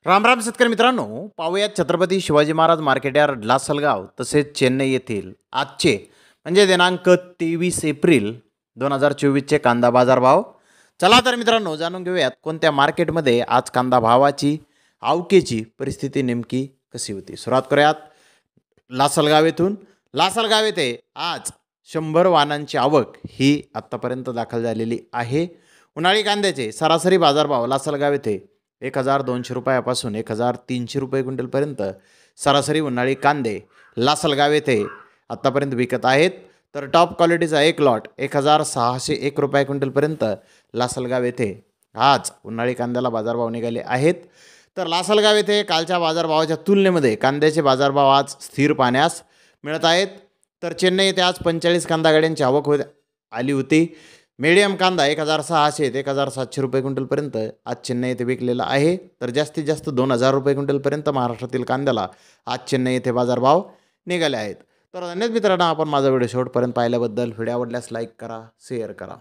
राम राम शेतकरी मित्रांनो, पाहूयात छत्रपती शिवाजी महाराज मार्केट यार्ड लासलगाव तसेच चेन्नई येथील आजचे म्हणजे दिनांक 23 एप्रिल 2024चे कांदा बाजारभाव. चला तर मित्रांनो जाणून घेऊयात कोणत्या मार्केटमध्ये आज कांदा भावाची आवकेची परिस्थिती नेमकी कशी होती. सुरुवात करूयात लासलगाव येथून. लासलगाव येथे आज 100 वाहनांची आवक ही आत्तापर्यंत दाखल झालेली आहे. उन्हाळी कांद्याचे सरासरी बाजारभाव लासलगाव येथे 1200 रुपयापासून 1300 रुपये क्विंटलपर्यंत सरासरी उन्हाळी कांदे लासलगाव येथे आत्तापर्यंत विकत आहेत. तर टॉप क्वालिटीचा एक लॉट 1601 रुपये क्विंटलपर्यंत लासलगाव येथे आज उन्हाळी कांद्याला बाजारभाव निघाले आहेत. तर लासलगाव येथे कालच्या बाजारभावाच्या तुलनेमध्ये कांद्याचे बाजारभाव आज स्थिर पाहण्यास मिळत आहेत. तर चेन्नई येथे आज 45 कांदा गाड्यांची आवक आली होती. मीडियम कांदा 1600 ते 1700 रुपये क्विंटलपर्यंत आज चेन्नई येथे विकलेला आहे. तर जास्तीत जास्त 2000 रुपये क्विंटलपर्यंत महाराष्ट्रातील कांद्याला आज चेन्नई येथे बाजारभाव निघाले आहेत. तर धन्यवाद मित्रांनो, आपण माझा व्हिडिओ शेवटपर्यंत पाहिल्याबद्दल. व्हिडिओ आवडल्यास लाईक करा, शेअर करा.